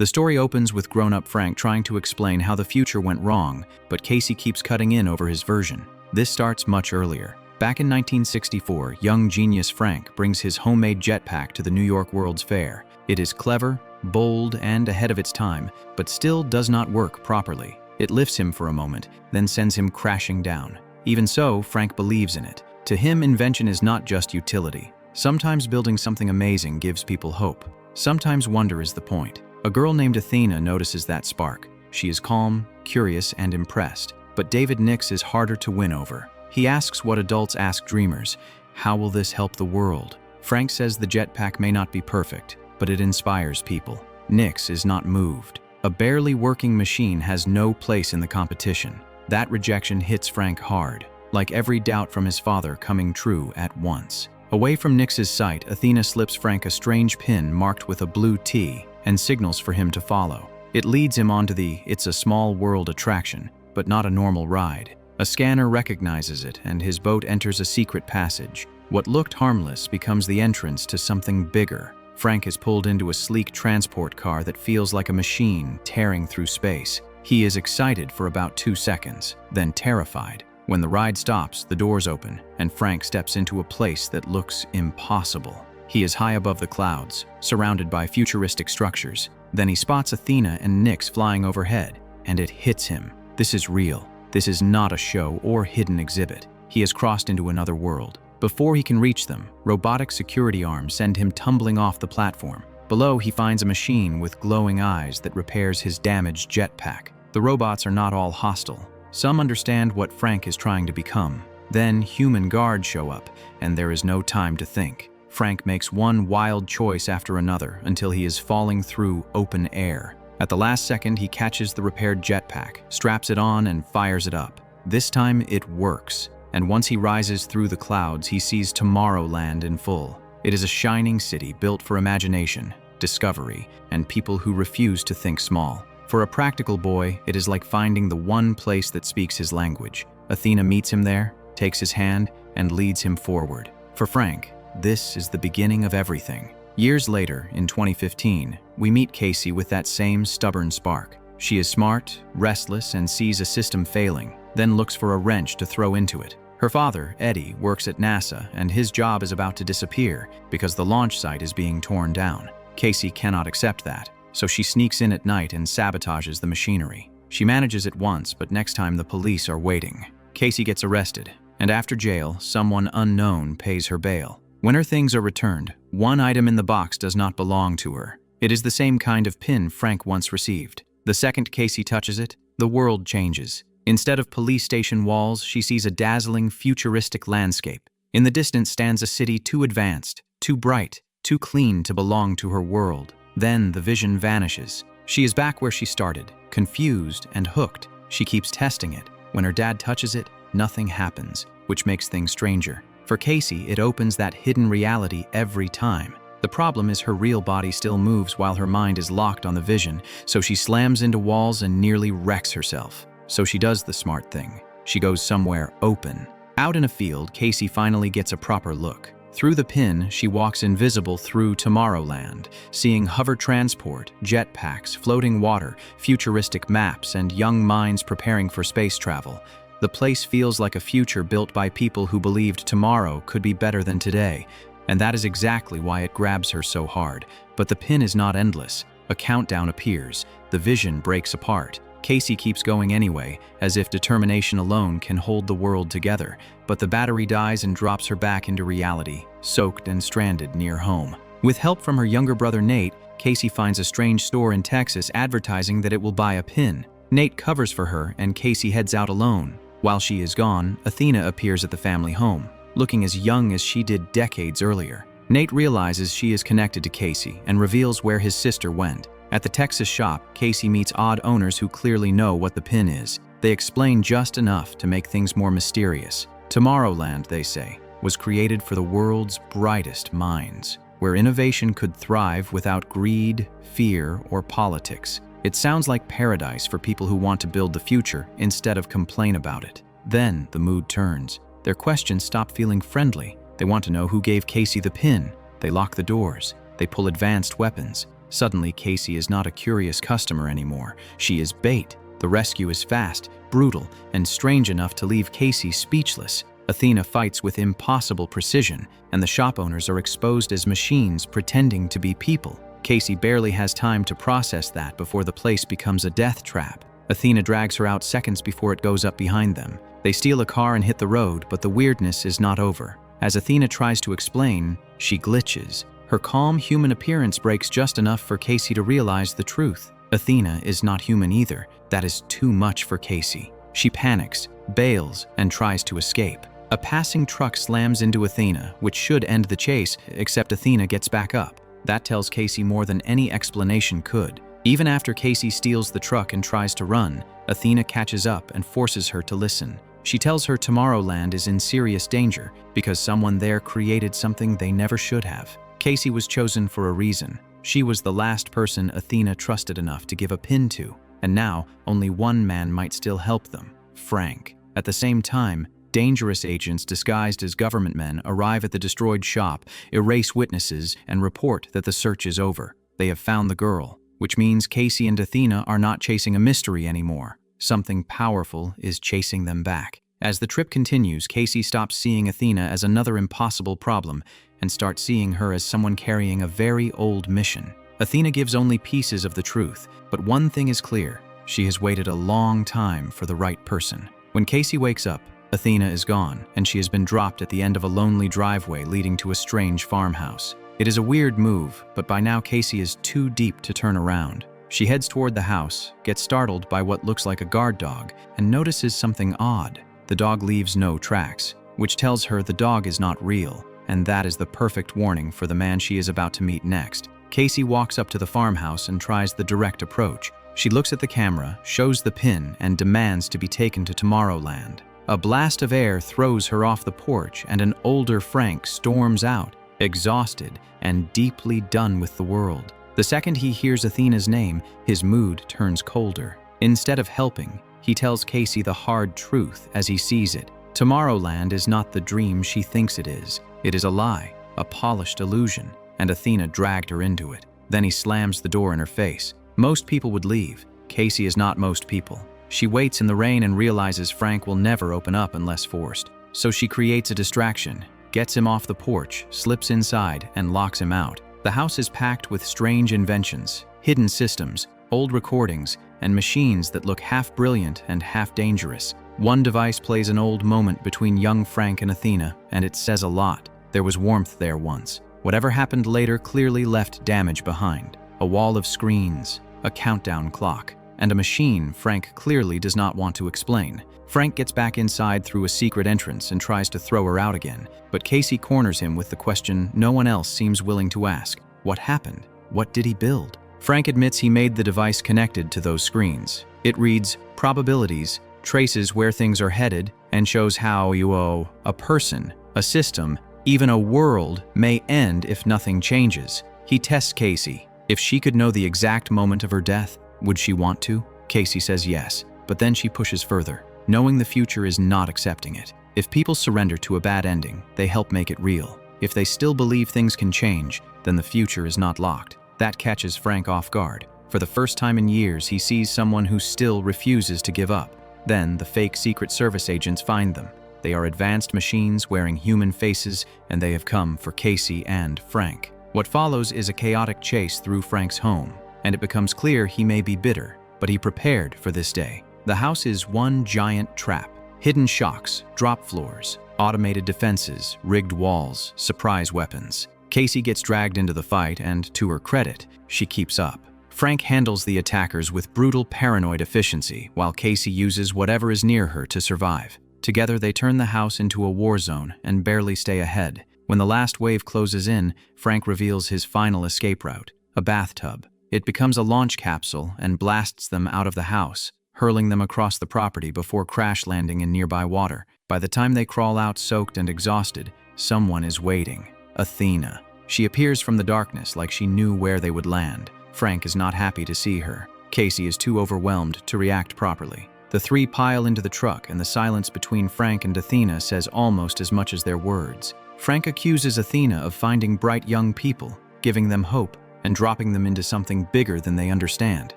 The story opens with grown-up Frank trying to explain how the future went wrong, but Casey keeps cutting in over his version. This starts much earlier. Back in 1964, young genius Frank brings his homemade jetpack to the New York World's Fair. It is clever, bold, and ahead of its time, but still does not work properly. It lifts him for a moment, then sends him crashing down. Even so, Frank believes in it. To him, invention is not just utility. Sometimes building something amazing gives people hope. Sometimes wonder is the point. A girl named Athena notices that spark. She is calm, curious, and impressed. But David Nix is harder to win over. He asks what adults ask dreamers: how will this help the world? Frank says the jetpack may not be perfect, but it inspires people. Nix is not moved. A barely working machine has no place in the competition. That rejection hits Frank hard, like every doubt from his father coming true at once. Away from Nix's sight, Athena slips Frank a strange pin marked with a blue T and signals for him to follow. It leads him onto the "It's a Small World" attraction, but not a normal ride. A scanner recognizes it, and his boat enters a secret passage. What looked harmless becomes the entrance to something bigger. Frank is pulled into a sleek transport car that feels like a machine tearing through space. He is excited for about 2 seconds, then terrified. When the ride stops, the doors open, and Frank steps into a place that looks impossible. He is high above the clouds, surrounded by futuristic structures. Then he spots Athena and Nix flying overhead, and it hits him. This is real. This is not a show or hidden exhibit. He has crossed into another world. Before he can reach them, robotic security arms send him tumbling off the platform. Below, he finds a machine with glowing eyes that repairs his damaged jetpack. The robots are not all hostile. Some understand what Frank is trying to become. Then human guards show up, and there is no time to think. Frank makes one wild choice after another until he is falling through open air. At the last second, he catches the repaired jetpack, straps it on, and fires it up. This time, it works. And once he rises through the clouds, he sees Tomorrowland in full. It is a shining city built for imagination, discovery, and people who refuse to think small. For a practical boy, it is like finding the one place that speaks his language. Athena meets him there, takes his hand, and leads him forward. For Frank, this is the beginning of everything. Years later, in 2015, we meet Casey with that same stubborn spark. She is smart, restless, and sees a system failing, then looks for a wrench to throw into it. Her father, Eddie, works at NASA, and his job is about to disappear because the launch site is being torn down. Casey cannot accept that, so she sneaks in at night and sabotages the machinery. She manages it once, but next time the police are waiting. Casey gets arrested, and after jail, someone unknown pays her bail. When her things are returned, one item in the box does not belong to her. It is the same kind of pin Frank once received. The second Casey touches it, the world changes. Instead of police station walls, she sees a dazzling, futuristic landscape. In the distance stands a city too advanced, too bright, too clean to belong to her world. Then the vision vanishes. She is back where she started, confused and hooked. She keeps testing it. When her dad touches it, nothing happens, which makes things stranger. For Casey, it opens that hidden reality every time. The problem is her real body still moves while her mind is locked on the vision, so she slams into walls and nearly wrecks herself. So she does the smart thing. She goes somewhere open. Out in a field, Casey finally gets a proper look. Through the pin, she walks invisible through Tomorrowland, seeing hover transport, jetpacks, floating water, futuristic maps, and young minds preparing for space travel. The place feels like a future built by people who believed tomorrow could be better than today, and that is exactly why it grabs her so hard. But the pin is not endless. A countdown appears. The vision breaks apart. Casey keeps going anyway, as if determination alone can hold the world together, but the battery dies and drops her back into reality, soaked and stranded near home. With help from her younger brother Nate, Casey finds a strange store in Texas advertising that it will buy a pin. Nate covers for her, and Casey heads out alone. While she is gone, Athena appears at the family home, looking as young as she did decades earlier. Nate realizes she is connected to Casey and reveals where his sister went. At the Texas shop, Casey meets odd owners who clearly know what the pin is. They explain just enough to make things more mysterious. Tomorrowland, they say, was created for the world's brightest minds, where innovation could thrive without greed, fear, or politics. It sounds like paradise for people who want to build the future instead of complain about it. Then the mood turns. Their questions stop feeling friendly. They want to know who gave Casey the pin. They lock the doors. They pull advanced weapons. Suddenly, Casey is not a curious customer anymore. She is bait. The rescue is fast, brutal, and strange enough to leave Casey speechless. Athena fights with impossible precision, and the shop owners are exposed as machines pretending to be people. Casey barely has time to process that before the place becomes a death trap. Athena drags her out seconds before it goes up behind them. They steal a car and hit the road, but the weirdness is not over. As Athena tries to explain, she glitches. Her calm human appearance breaks just enough for Casey to realize the truth. Athena is not human either. That is too much for Casey. She panics, bails, and tries to escape. A passing truck slams into Athena, which should end the chase, except Athena gets back up. That tells Casey more than any explanation could. Even after Casey steals the truck and tries to run, Athena catches up and forces her to listen. She tells her Tomorrowland is in serious danger because someone there created something they never should have. Casey was chosen for a reason. She was the last person Athena trusted enough to give a pin to, and now only one man might still help them: Frank. At the same time, dangerous agents disguised as government men arrive at the destroyed shop, erase witnesses, and report that the search is over. They have found the girl, which means Casey and Athena are not chasing a mystery anymore. Something powerful is chasing them back. As the trip continues, Casey stops seeing Athena as another impossible problem and starts seeing her as someone carrying a very old mission. Athena gives only pieces of the truth, but one thing is clear: she has waited a long time for the right person. When Casey wakes up, Athena is gone, and she has been dropped at the end of a lonely driveway leading to a strange farmhouse. It is a weird move, but by now Casey is too deep to turn around. She heads toward the house, gets startled by what looks like a guard dog, and notices something odd. The dog leaves no tracks, which tells her the dog is not real, and that is the perfect warning for the man she is about to meet next. Casey walks up to the farmhouse and tries the direct approach. She looks at the camera, shows the pin, and demands to be taken to Tomorrowland. A blast of air throws her off the porch, and an older Frank storms out, exhausted and deeply done with the world. The second he hears Athena's name, his mood turns colder. Instead of helping, he tells Casey the hard truth as he sees it. Tomorrowland is not the dream she thinks it is. It is a lie, a polished illusion, and Athena dragged her into it. Then he slams the door in her face. Most people would leave. Casey is not most people. She waits in the rain and realizes Frank will never open up unless forced. So she creates a distraction, gets him off the porch, slips inside, and locks him out. The house is packed with strange inventions, hidden systems, old recordings, and machines that look half brilliant and half dangerous. One device plays an old moment between young Frank and Athena, and it says a lot. There was warmth there once. Whatever happened later clearly left damage behind. A wall of screens, a countdown clock, and a machine Frank clearly does not want to explain. Frank gets back inside through a secret entrance and tries to throw her out again, but Casey corners him with the question no one else seems willing to ask. What happened? What did he build? Frank admits he made the device connected to those screens. It reads probabilities, traces where things are headed, and shows how a person, a system, even a world may end if nothing changes. He tests Casey. If she could know the exact moment of her death, would she want to? Casey says yes, but then she pushes further. Knowing the future is not accepting it. If people surrender to a bad ending, they help make it real. If they still believe things can change, then the future is not locked. That catches Frank off guard. For the first time in years, he sees someone who still refuses to give up. Then the fake Secret Service agents find them. They are advanced machines wearing human faces, and they have come for Casey and Frank. What follows is a chaotic chase through Frank's home, and it becomes clear he may be bitter, but he prepared for this day. The house is one giant trap. Hidden shocks, drop floors, automated defenses, rigged walls, surprise weapons. Casey gets dragged into the fight, and to her credit, she keeps up. Frank handles the attackers with brutal paranoid efficiency, while Casey uses whatever is near her to survive. Together they turn the house into a war zone and barely stay ahead. When the last wave closes in, Frank reveals his final escape route, a bathtub. It becomes a launch capsule and blasts them out of the house, hurling them across the property before crash landing in nearby water. By the time they crawl out soaked and exhausted, someone is waiting. Athena. She appears from the darkness like she knew where they would land. Frank is not happy to see her. Casey is too overwhelmed to react properly. The three pile into the truck, and the silence between Frank and Athena says almost as much as their words. Frank accuses Athena of finding bright young people, giving them hope, and dropping them into something bigger than they understand.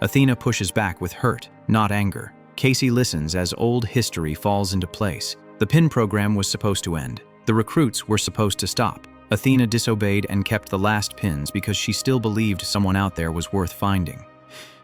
Athena pushes back with hurt, not anger. Casey listens as old history falls into place. The pin program was supposed to end. The recruits were supposed to stop. Athena disobeyed and kept the last pins because she still believed someone out there was worth finding.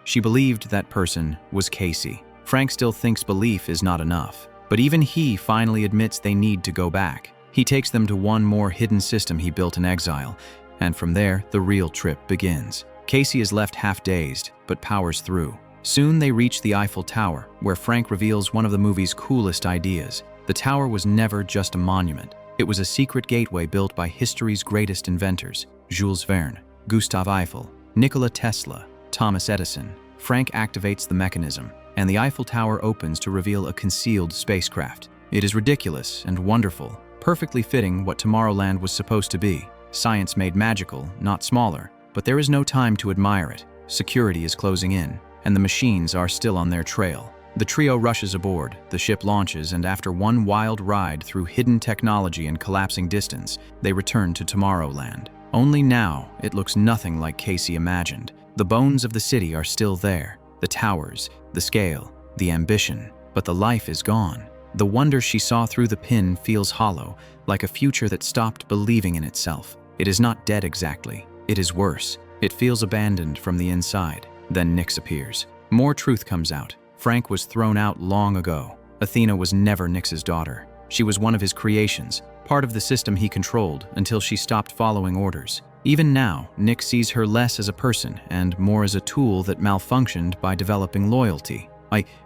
She believed that person was Casey. Frank still thinks belief is not enough, but even he finally admits they need to go back. He takes them to one more hidden system he built in exile, and from there, the real trip begins. Casey is left half-dazed, but powers through. Soon they reach the Eiffel Tower, where Frank reveals one of the movie's coolest ideas. The tower was never just a monument. It was a secret gateway built by history's greatest inventors: Jules Verne, Gustave Eiffel, Nikola Tesla, Thomas Edison. Frank activates the mechanism, and the Eiffel Tower opens to reveal a concealed spacecraft. It is ridiculous and wonderful, perfectly fitting what Tomorrowland was supposed to be. Science made magical, not smaller, but there is no time to admire it. Security is closing in, and the machines are still on their trail. The trio rushes aboard, the ship launches, and after one wild ride through hidden technology and collapsing distance, they return to Tomorrowland. Only now, it looks nothing like Casey imagined. The bones of the city are still there, the towers, the scale, the ambition, but the life is gone. The wonder she saw through the pin feels hollow, like a future that stopped believing in itself. It is not dead exactly. It is worse. It feels abandoned from the inside. Then Nyx appears. More truth comes out. Frank was thrown out long ago. Athena was never Nyx's daughter. She was one of his creations, part of the system he controlled until she stopped following orders. Even now, Nyx sees her less as a person and more as a tool that malfunctioned by developing loyalty.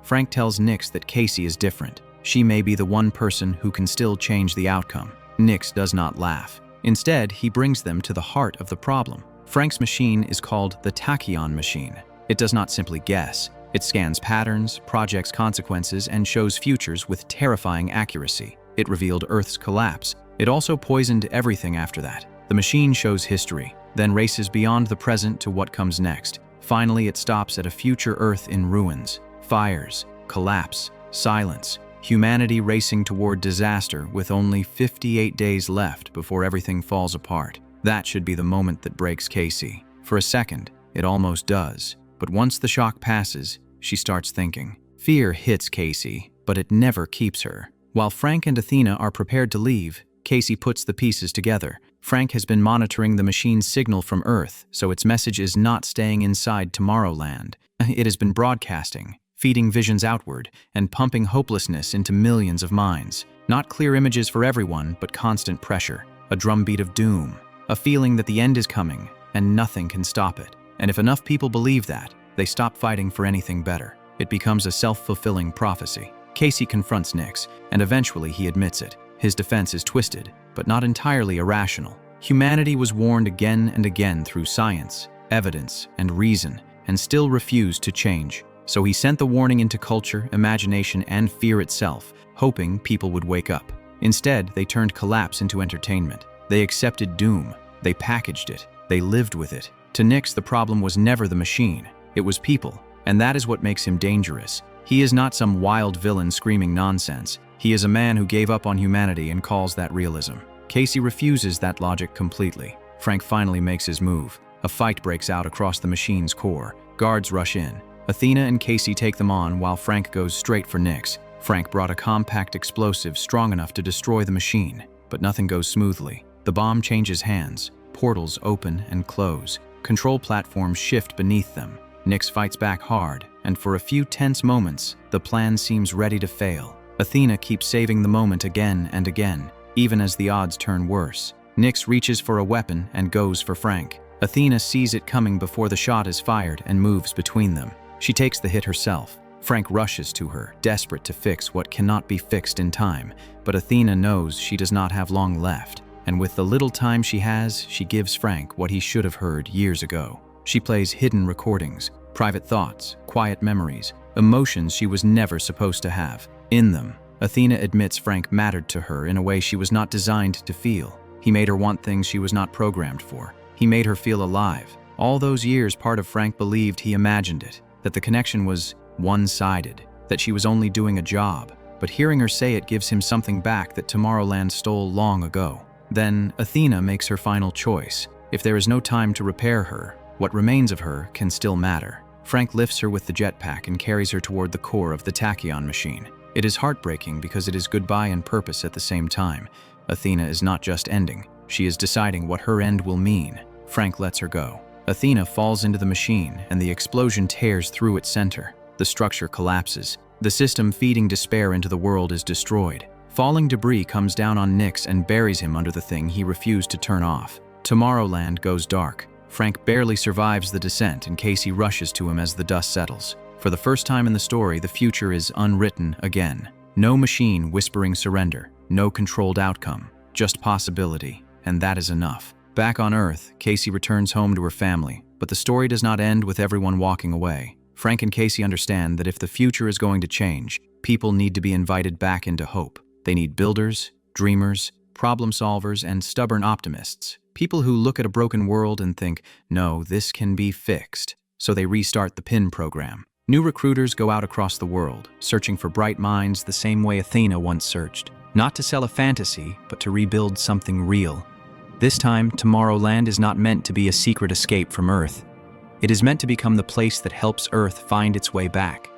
Frank tells Nyx that Casey is different. She may be the one person who can still change the outcome. Nyx does not laugh. Instead, he brings them to the heart of the problem. Frank's machine is called the Tachyon machine. It does not simply guess. It scans patterns, projects consequences, and shows futures with terrifying accuracy. It revealed Earth's collapse. It also poisoned everything after that. The machine shows history, then races beyond the present to what comes next. Finally, it stops at a future Earth in ruins. Fires, collapse, silence. Humanity racing toward disaster with only 58 days left before everything falls apart. That should be the moment that breaks Casey. For a second, it almost does. But once the shock passes, she starts thinking. Fear hits Casey, but it never keeps her. While Frank and Athena are prepared to leave, Casey puts the pieces together. Frank has been monitoring the machine's signal from Earth, so its message is not staying inside Tomorrowland. It has been broadcasting, feeding visions outward, and pumping hopelessness into millions of minds. Not clear images for everyone, but constant pressure. A drumbeat of doom. A feeling that the end is coming, and nothing can stop it. And if enough people believe that, they stop fighting for anything better. It becomes a self-fulfilling prophecy. Casey confronts Nyx, and eventually he admits it. His defense is twisted, but not entirely irrational. Humanity was warned again and again through science, evidence, and reason, and still refused to change. So he sent the warning into culture, imagination, and fear itself, hoping people would wake up. Instead, they turned collapse into entertainment. They accepted doom. They packaged it. They lived with it. To Nyx, the problem was never the machine. It was people, and that is what makes him dangerous. He is not some wild villain screaming nonsense. He is a man who gave up on humanity and calls that realism. Casey refuses that logic completely. Frank finally makes his move. A fight breaks out across the machine's core. Guards rush in. Athena and Casey take them on while Frank goes straight for Nyx. Frank brought a compact explosive strong enough to destroy the machine, but nothing goes smoothly. The bomb changes hands. Portals open and close. Control platforms shift beneath them. Nyx fights back hard, and for a few tense moments, the plan seems ready to fail. Athena keeps saving the moment again and again, even as the odds turn worse. Nyx reaches for a weapon and goes for Frank. Athena sees it coming before the shot is fired and moves between them. She takes the hit herself. Frank rushes to her, desperate to fix what cannot be fixed in time, but Athena knows she does not have long left. And with the little time she has, she gives Frank what he should have heard years ago. She plays hidden recordings, private thoughts, quiet memories, emotions she was never supposed to have. In them, Athena admits Frank mattered to her in a way she was not designed to feel. He made her want things she was not programmed for. He made her feel alive. All those years, part of Frank believed he imagined it, that the connection was one-sided, that she was only doing a job. But hearing her say it gives him something back that Tomorrowland stole long ago. Then Athena makes her final choice. If there is no time to repair her, What remains of her can still matter. Frank lifts her with the jetpack and carries her toward the core of the tachyon machine. It is heartbreaking because it is goodbye and purpose at the same time. Athena is not just ending, she is deciding what her end will mean. Frank lets her go. Athena falls into the machine and the explosion tears through its center. The structure collapses. The system feeding despair into the world is destroyed. Falling debris comes down on Nix and buries him under the thing he refused to turn off. Tomorrowland goes dark. Frank barely survives the descent and Casey rushes to him as the dust settles. For the first time in the story, the future is unwritten again. No machine whispering surrender, no controlled outcome, just possibility, and that is enough. Back on Earth, Casey returns home to her family, but the story does not end with everyone walking away. Frank and Casey understand that if the future is going to change, people need to be invited back into hope. They need builders, dreamers, problem solvers, and stubborn optimists. People who look at a broken world and think, no, this can be fixed. So they restart the PIN program. New recruiters go out across the world, searching for bright minds the same way Athena once searched. Not to sell a fantasy, but to rebuild something real. This time, Tomorrowland is not meant to be a secret escape from Earth. It is meant to become the place that helps Earth find its way back.